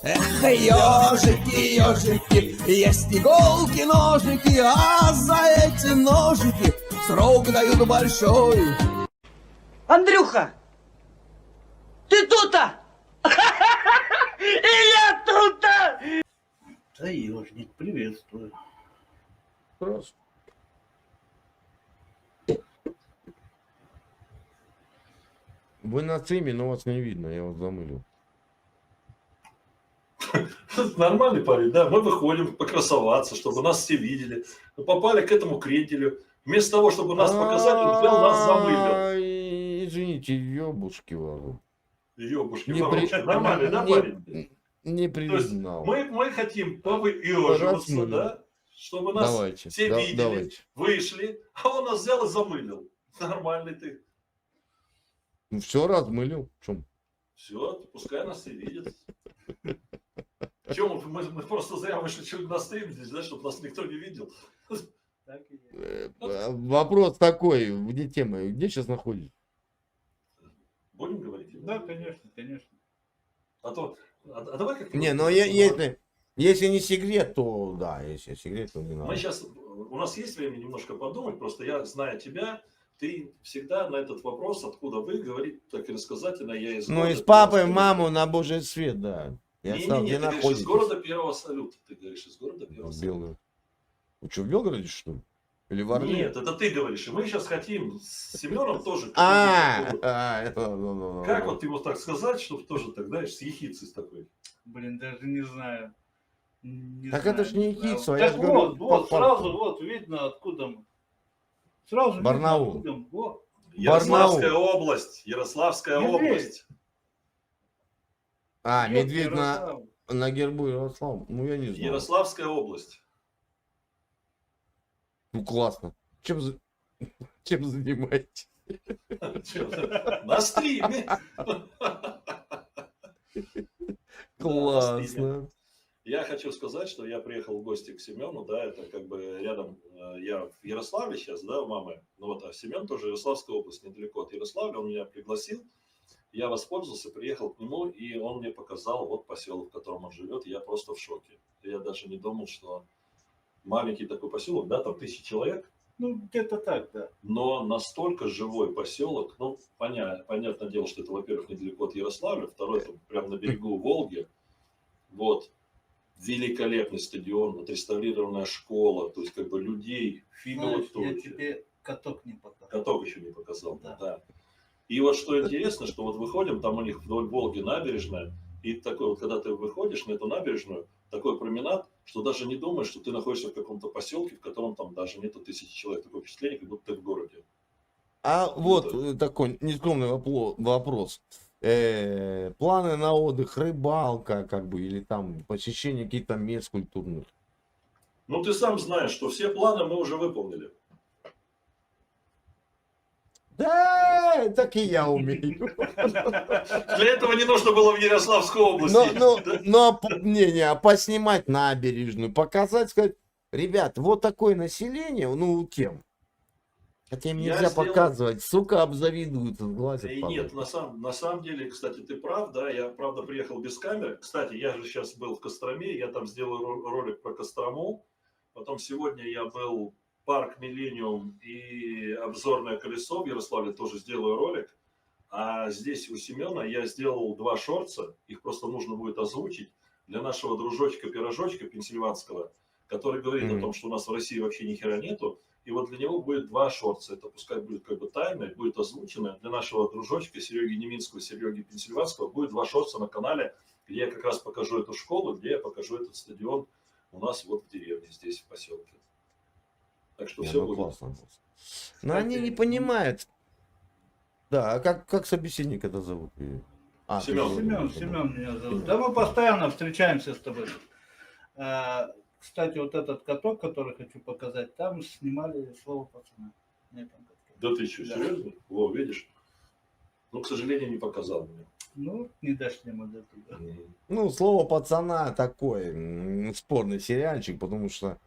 Эх, ежики, ежики, есть иголки, ножики, а за эти ножики срок дают большой. Андрюха, ты тут-то? И я тут-то! Таежник, приветствую. Раз. Вы на стриме, но вас не видно, я вас замылил. Нормальный парень, да. Мы выходим покрасоваться, чтобы нас все видели. Мы попали к этому кренделю. Вместо того, чтобы нас показать, он взял нас замылил. Ай, извините, ёбушки вам. Ёбушки, Не воробушки. при- Нормальный, да, не- парень? Не То есть признал. мы хотим повыеживаться, Размылил. да? Чтобы нас Давайте, все видели, давайте. вышли, а он нас взял и замылил. Нормальный ты. Ну все, размылил. В чем? Все, пускай нас все видят. Чем мы просто зря вышли чуть на стрим здесь, да, чтобы нас никто не видел. Так и есть. Вопрос такой, где тема, где сейчас находитесь? Будем говорить? Да, конечно, конечно. А давай как-то... Не, но если не секрет, то да, если секрет, то не надо. Мы сейчас, у нас есть время немножко подумать, просто я, зная тебя, ты всегда на этот вопрос, откуда вы, говорить так и рассказательно, я из Ну, города из папы, Первого маму на божий свет, да. Я Салюта. стал, Не, где ты говоришь, из находитесь? города Первого Салюта. Ты говоришь, из города Первого В Салюта. Белгороде. Вы что, в Белгороде, что ли? Или в Орле? Нет, это ты говоришь. И мы сейчас хотим с Семеном тоже... Как вот ему так сказать, чтобы тоже так, знаешь, с ехицей с такой? Блин, даже не знаю. Не Так знаю, это ж не знаю. Якитсово, Так я ж говорю, вот, по сразу факту. вот видно, откуда мы. Сразу Барнаул. видно, откуда мы. Вот. Ярославская область. Ярославская Медведь. область. Медведь Ярослав. на гербу Ярослав. Ну, я не знаю. Ярославская область. Ну, классно. Чем занимаетесь? На стриме. Классно. Я хочу сказать, что я приехал в гости к Семену, да, это как бы рядом, я в Ярославле сейчас, да, у мамы, ну вот, а Семен тоже Ярославская область, недалеко от Ярославля, он меня пригласил, я воспользовался, приехал к нему, и он мне показал вот поселок, в котором он живет, и я просто в шоке. Я даже не думал, что маленький такой поселок, да, там 1000 человек, Ну, где-то так, да. но настолько живой поселок, ну, понятное дело, что это, во-первых, недалеко от Ярославля, второй, там, прямо на берегу Волги, вот, великолепный стадион, отреставрированная школа, то есть, как бы, людей, Знаешь, фигуры. я тебе каток не показал. Каток еще не показал, Да. да. И вот что интересно, что вот выходим, там у них вдоль Волги набережная, и такой вот, когда ты выходишь на эту набережную, такой променад, что даже не думаешь, что ты находишься в каком-то поселке, в котором там даже нету 1000 человек. Такое впечатление, как будто ты в городе. Вот такой нескромный вопрос. Планы на отдых, рыбалка, как бы, или там посещение каких-то мест культурных? Ну, ты сам знаешь, что все планы мы уже выполнили. Да, так и я умею. Для этого не нужно было в Ярославскую область ездить, да? А поснимать набережную, показать, сказать, ребят, вот такое население, ну, тем. Хотя им Я нельзя сделал- показывать, сука, обзавидуются, сглазят. И нет, на самом деле, кстати, ты прав, да, я, правда, приехал без камеры. Кстати, я же сейчас был в Костроме, я там сделаю ролик про Кострому. Потом сегодня я был парк Миллениум и обзорное колесо в Ярославле, тоже сделаю ролик. А здесь у Семена я сделал 2 шорца, их просто нужно будет озвучить для нашего дружочка-пирожочка пенсильванского, который говорит о том, что у нас в России вообще ни хера нету. И вот для него будет 2 шорца. Это пускай будет как бы тайна, будет озвучено. Для нашего дружочка Сереги Неминского, Сереги Пенсильванского будет 2 шорца на канале, где я как раз покажу эту школу, где я покажу этот стадион у нас вот в деревне, здесь в поселке. Так что все будет. Классно. Но они не понимают. Да, а как собеседник это зовут? Семен. Семен меня зовут. Да мы постоянно встречаемся с тобой. Кстати, вот этот каток, который хочу показать, там снимали слово пацана. На этом катке. Да ты что, Да. серьезно? Во, видишь? Ну, к сожалению, не показал мне. Ну, не дошли мы до туда. Ну, слово пацана такой спорный сериальчик, потому что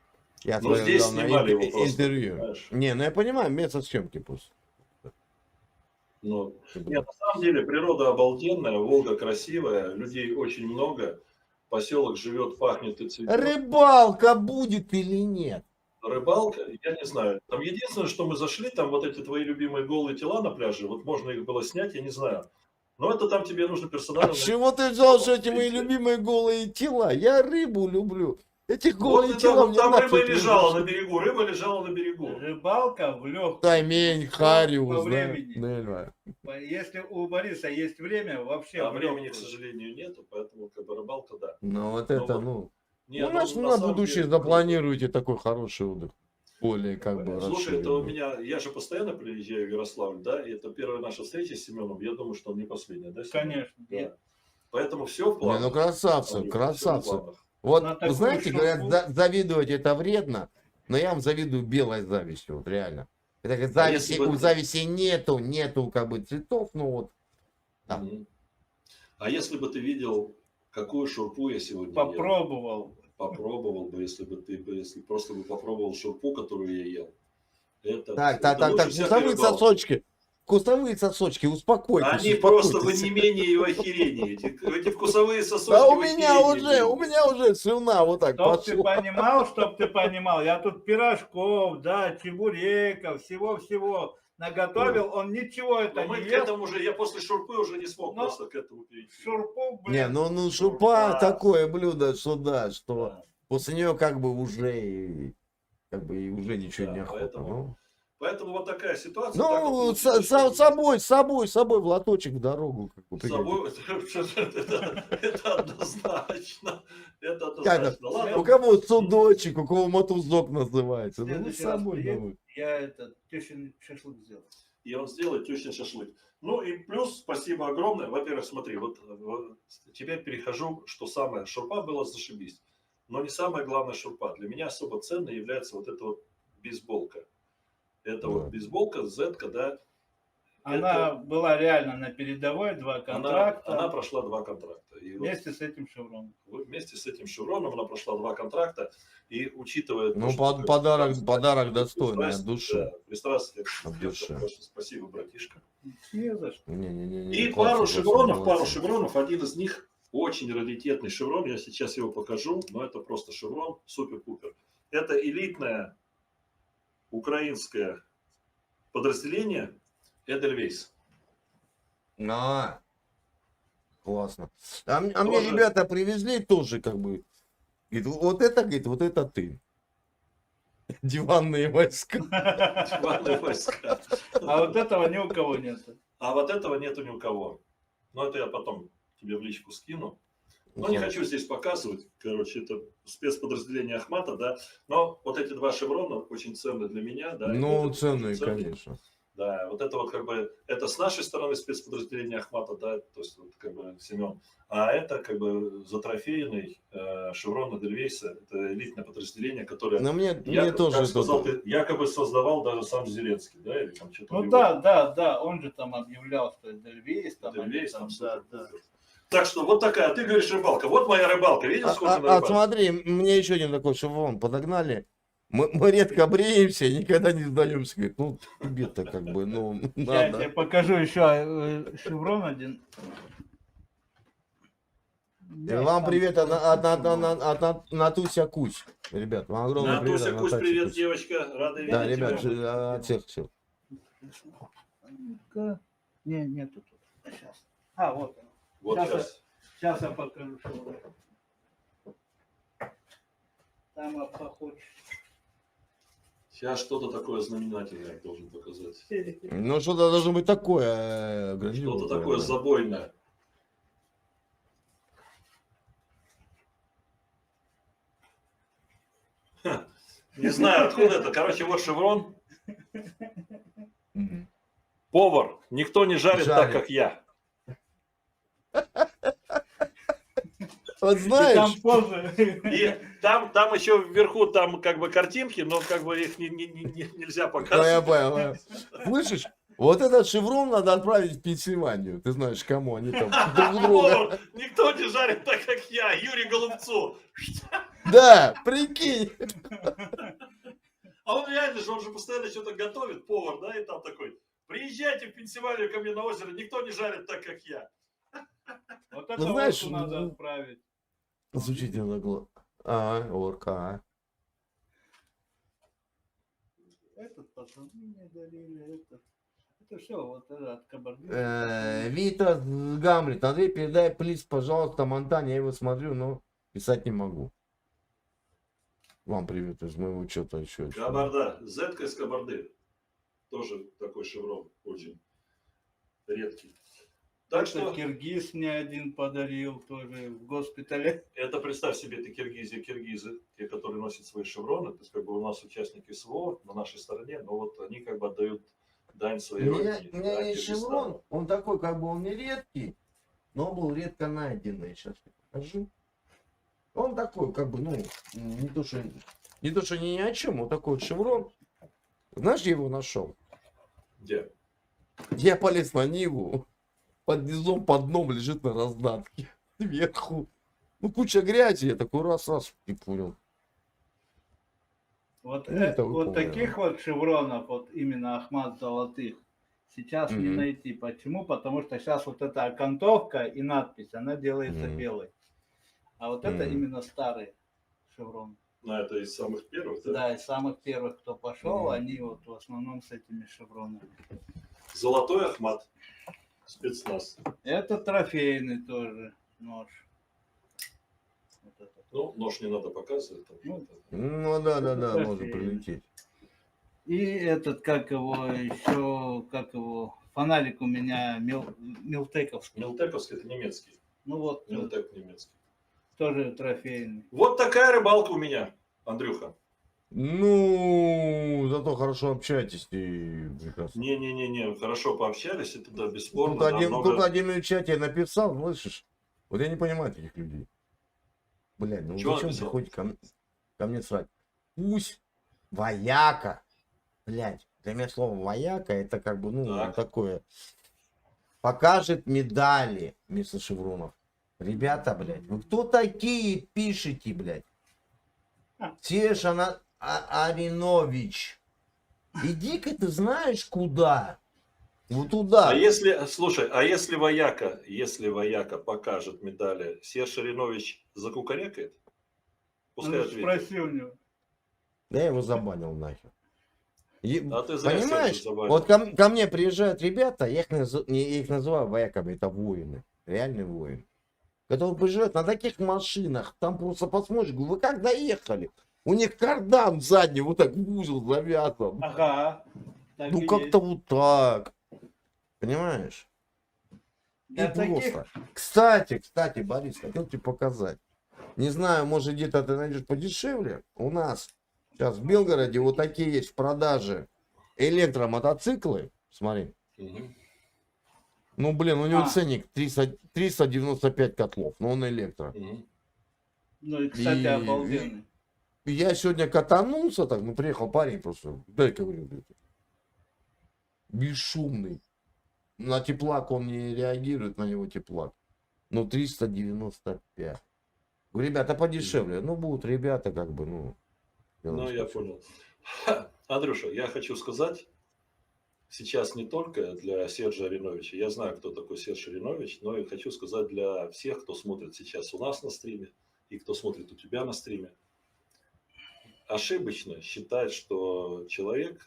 я Ну, здесь снимали его просто, интервью. понимаешь? Не, ну я понимаю, метод съемки просто. Ну, нет, на самом деле природа обалденная, Волга красивая, людей очень много. поселок живет, пахнет и цветет. Рыбалка будет или нет? Рыбалка, я не знаю. Там единственное, что мы зашли, там вот эти твои любимые голые тела на пляже, вот можно их было снять, я не знаю. Но это там тебе нужно А персонально... чего ты взял, что эти мои любимые голые тела? Я рыбу люблю. Эти Вот голые это тела вот мне там рыба нафиг не лежала на нужны. берегу, рыба лежала на берегу. Рыбалка в легкую. Таймень, Хариус, по да? времени. Нельва. Если у Бориса есть время, вообще А в времени, к легкую. сожалению, нету, поэтому как бы рыбалка, да. Ну вот Ну это, вот. ну. Не, Ну, ну, значит, на на самом будущее деле, запланируйте такой хороший отдых. Более как бы Слушай, это у расширенный. меня, я же постоянно приезжаю в Ярославль, да, и это первая наша встреча с Семеном, я думаю, что он не последняя, да, Семен? Конечно. Да. Поэтому все в Не, планах. ну красавцы, Андрюха, всё в красавцы. планах. Вот, На вы такую знаете, говорят, шурпу. завидовать это вредно, но я вам завидую белой завистью, вот реально. Это как А если бы у ты- зависти нету как бы цветов, ну вот. Да. Мгм. А если бы ты видел, какую шурпу я сегодня ел? Попробовал. Попробовал бы, если просто бы попробовал шурпу, которую я ел. Это Так, лучше всякой вкусовые рыбалки. сосочки. Вкусовые сосочки, успокойтесь. Они просто в успокойтесь. онемении и в охерении. Эти вкусовые сосочки Да у в меня охерении. уже слюна вот так Чтоб ты пошла. понимал, я тут пирожков, да, чебуреков, всего-всего наготовил, он ничего это Но мы не к ест. этому уже, я после шурпы уже не смог Но просто к этому перейти. Шурпу, Не, блин. ну шурпа. шурпа такое блюдо, что да, что Да. после нее как бы уже и уже ничего Да, не охота. поэтому Поэтому вот такая ситуация. Ну, так вот получилось, что с собой в лоточек в дорогу. Как бы, с собой, это однозначно. Это Как однозначно. У Ладно, кого судочек, у кого мотузок называется. В Ну, с следующий раз собой приедет, давай. я тещин шашлык сделал. и он сделает тещин шашлык. Ну и плюс, спасибо огромное. Во-первых, смотри, вот теперь перехожу, что самое, шурпа была зашибись. Но не самое главное шурпа. Для меня особо ценной является вот эта вот бейсболка. Это вот бейсболка, зетка, да. Она была реально на передовой, 2 контракта. Она прошла 2 контракта. И вот вместе с этим шевроном. вместе с этим шевроном она прошла 2 контракта. И учитывая... Ну, то, что, подарок достойный от души. Да, пристрастие. От души. Спасибо, братишка. Не за что. Не-не-не. И пару шевронов. Один из них очень раритетный шеврон. Я сейчас его покажу. Но это просто шеврон. Супер-пупер. Это элитное украинское подразделение Эдельвейс. Классно. А мне Тоже- ребята привезли тоже как бы. Говорит, вот это ты. Диванные войска. Диванные войска. А вот этого ни у кого нет. А вот этого нету ни у кого. Но это я потом тебе в личку скину. Но не хочу здесь показывать. Короче, это спецподразделение Ахмата, да. Но вот эти 2 шеврона очень ценны для меня, да. Ну, Это ценные, очень ценно. конечно. Да, вот это вот как бы, это с нашей стороны спецподразделение Ахмата, да, то есть вот как бы Семен. А это как бы затрофейный шеврон Эдельвейса, это элитное подразделение, которое Но мне якобы, тоже как сказал тут- ты, якобы создавал даже сам Зеленский, да, или там что-то. Ну да, он же там объявлял, что Эдельвейс, там, Эдельвейс, они там, там, да. Так что вот такая, ты говоришь рыбалка, вот моя рыбалка, видишь, сколько на рыбалке? Смотри, мне еще один такой шеврон подогнали. Мы редко бреемся и никогда не сдаемся. Говорит, ну, тебе-то как бы, ну, Я тебе надо. покажу еще шеврон один. И вам привет от Натуся Кусь. Ребят, вам огромный привет. Натуся, от Кусь, Натальи привет, Кусь. девочка, рада видеть Да, ребят, тебя. от всех. Нету тут. Сейчас. А, вот он. Вот Сейчас сейчас. Сейчас я покажу шеврон. Там похож. Сейчас что-то такое знаменательное должен показать. Ну, что-то должно быть такое. Что-то такое забойное. Ха, не знаю, откуда это. Короче, вот шеврон. Повар. Никто не жарит так, как я. Вот знаешь, Там позже. И там еще вверху там как бы картинки, но как бы их нельзя да, я показывать. понял. Слышишь? Вот этот шеврон надо отправить в Пенсильванию. Ты знаешь, кому они там друг друга. Повар. Никто не жарит так, как я. Юрий Голубцу. Да, прикинь. А он реально же, он же постоянно что-то готовит, повар, да, и там такой: приезжайте в Пенсильванию ко мне на озеро, никто не жарит так, как я. Вот это Ну, знаешь, вот надо отправить. Звучит иногда. А, орка. Этот пацаны мне дарили, этот. Это все, вот это от Кабардино. Витас Гамлет. Андрей, передай плиз, пожалуйста, Монтане. Я его смотрю, но писать не могу. Вам привет из моего что-то еще. Кабарда. Зетка из Кабарды. Тоже такой шеврон. Очень редкий. Так что Киргиз мне один подарил тоже в госпитале. это, представь себе, это киргизы, те, которые носят свои шевроны. То есть как бы у нас участники СВО на нашей стороне, но вот они как бы отдают дань своей У меня, родине. у меня да, есть Киргизстану. шеврон, он такой, как бы он не редкий, но был редко найденный. Сейчас я покажу. Он такой, как бы, ну, не то, что ни о чем, он такой вот шеврон. Знаешь, я его нашел? Где? Я полез на Ниву, под низом, под дном лежит на раздатке, сверху. Ну, куча грязи, я такой раз, и понял. Вот, Ну, это вы вот помните. таких вот шевронов, вот именно Ахмат золотых, сейчас не Мгм. найти. Почему? Потому что сейчас вот эта окантовка и надпись, она делается Мгм. белой. А вот это Мгм. именно старый шеврон. Ну, это из самых первых, да? Да, из самых первых, кто пошел, Мгм. они вот в основном с этими шевронами. Золотой Ахмат. Спецназ. Это трофейный тоже нож. Вот этот. Ну, нож не надо показывать. там Ну, что-то. Ну, да, Это может трофейный. прилететь. И этот, как его еще, как его, фонарик у меня милтековский. Милтековский это немецкий. Ну вот, Милтек немецкий. тоже трофейный. Вот такая рыбалка у меня, Андрюха. Ну, зато хорошо общаетесь и прекрасно. Не, хорошо пообщались, это да, бесспорно. Тут да, один, много- тут один в чате написал, слышишь? Вот я не понимаю таких людей. Блядь, ну Чего зачем написал? приходите ко мне срать? Пусть вояка, блядь, для меня слово вояка это как бы, ну, Так. такое. Покажет медали вместо шевронов. Ребята, блядь, вы кто такие пишете, блядь? Сеша Аринович. Иди-ка ты знаешь куда? Вот туда. А если, слушай, а если вояка покажет медали, Серж Ширинович закукарекает? Пускай Ну, ответит. спроси у него. Я его забанил нахер. А ты зря Понимаешь, Сержа забанил. вот ко мне приезжают ребята, я их называю вояками, это воины, реальные воины, которые приезжают на таких машинах, там просто посмотришь, говорю, вы как доехали? У них кардан задний вот так в узел завязан. Ага. так Ну и как-то есть. вот так. Понимаешь? Для И таких- просто. Кстати, Борис, хотел тебе показать. Не знаю, может где-то ты найдешь подешевле. У нас сейчас в Белгороде вот такие есть в продаже электромотоциклы. Смотри. Мгм. Ну, блин, у него А. ценник 395 котлов, но он электро. Мгм. Ну и, кстати, И- обалденный. Я сегодня катанулся так, ну, приехал парень просто, дай-ка, говорю, бесшумный. На теплак он не реагирует, на него теплак. Ну, 395. Говорю, ребята, подешевле. Ну, будут ребята, как бы, ну. Ну, я понял. Андрюша, я хочу сказать, сейчас не только для Сержа Ариновича, я знаю, кто такой Серж Аринович, но и хочу сказать для всех, кто смотрит сейчас у нас на стриме и кто смотрит у тебя на стриме. Ошибочно считать, что человека,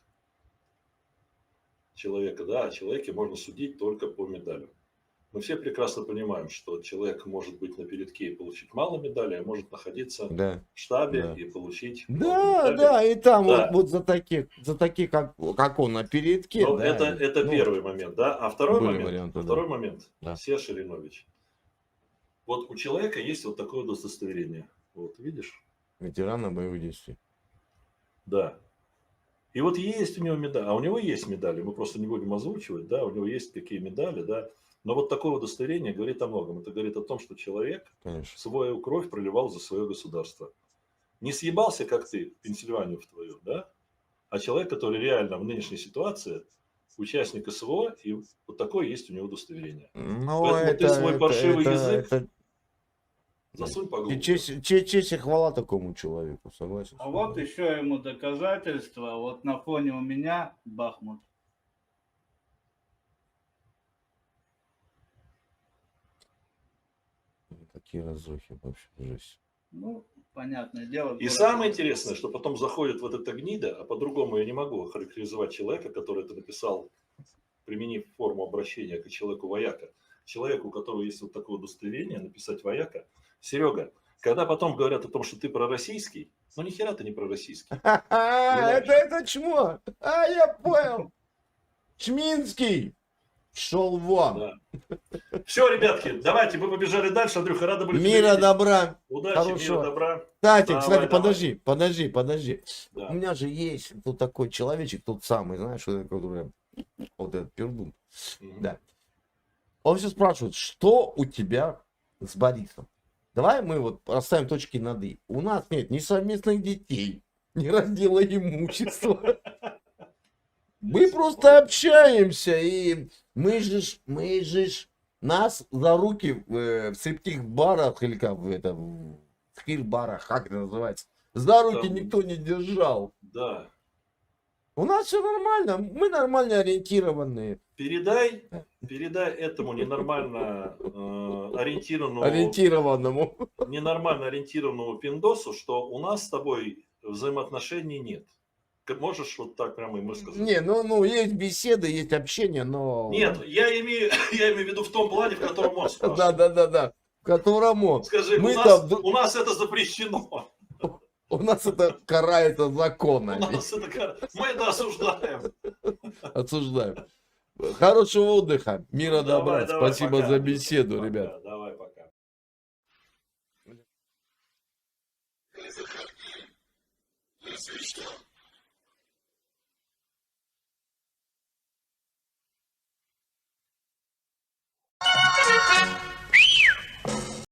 да, о человеке можно судить только по медалям. Мы все прекрасно понимаем, что человек может быть на передке и получить мало медалей, а может находиться Да. в штабе Да. и получить Да, много медалей. да, и там Да. вот за таких как он на передке. Ну, да, это ну, первый момент, да. А второй были момент, варианты, да. второй момент, Да. Серж Ширинович. Вот у человека есть вот такое удостоверение. Вот, видишь? Ветерана боевых действий. Да. И вот есть у него медаль, а у него есть медали, мы просто не будем озвучивать, да, у него есть такие медали, да. Но вот такое удостоверение говорит о многом. Это говорит о том, что человек Конечно. свою кровь проливал за свое государство. Не съебался, как ты, в Пенсильванию в твою, да? А человек, который реально в нынешней ситуации участник СВО, и вот такое есть у него удостоверение. Ну, Поэтому ты свой паршивый язык засунь поглубже. честь и хвала такому человеку, согласен. А вот еще ему доказательства. Вот на фоне у меня Бахмут. Какие такие разрухи вообще, жесть. Ну, понятное дело. И город- самое интересное, что потом заходит вот эта гнида, а по-другому я не могу характеризовать человека, который это написал, применив форму обращения к человеку вояка. Человеку, у которого есть вот такое удостоверение, написать вояка. Серега, когда потом говорят о том, что ты пророссийский, ну ни хера ты не пророссийский. Это чмо. Я понял. Чминский. Шел вон. Да. Все, ребятки, давайте, мы побежали дальше. Андрюха, рады были тебя Мира, видеть. добра. Удачи, хорошего. мира, добра. Кстати, Давай, кстати, давай. подожди. Да. У меня же есть тут такой человечек, тот самый, знаешь, который вот этот пердун. Мгм. Да. Он все спрашивает, что у тебя с Борисом? Давай мы вот расставим точки над «и». У нас нет ни совместных детей, ни раздела имущества. Мы просто общаемся, и мы же нас за руки в стриптиз-барах или как в сквир-барах, как это называется, за руки Там- никто не держал. Да. У нас все нормально, мы нормально ориентированные. Передай этому Ориентированному. ненормально ориентированному пиндосу, что у нас с тобой взаимоотношений нет. Можешь вот так прямо ему сказать? Не, ну есть беседы, есть общение, но... Нет, я имею в виду в том плане, в котором он спрашивает. Да. В котором он. Скажи, Мы у нас это запрещено. У нас это карается У законами. нас мы это осуждаем. Осуждаем. Хорошего отдыха. Мира, добра. Давай, Спасибо пока. за беседу, Пока, ребят. Давай, пока. Если что,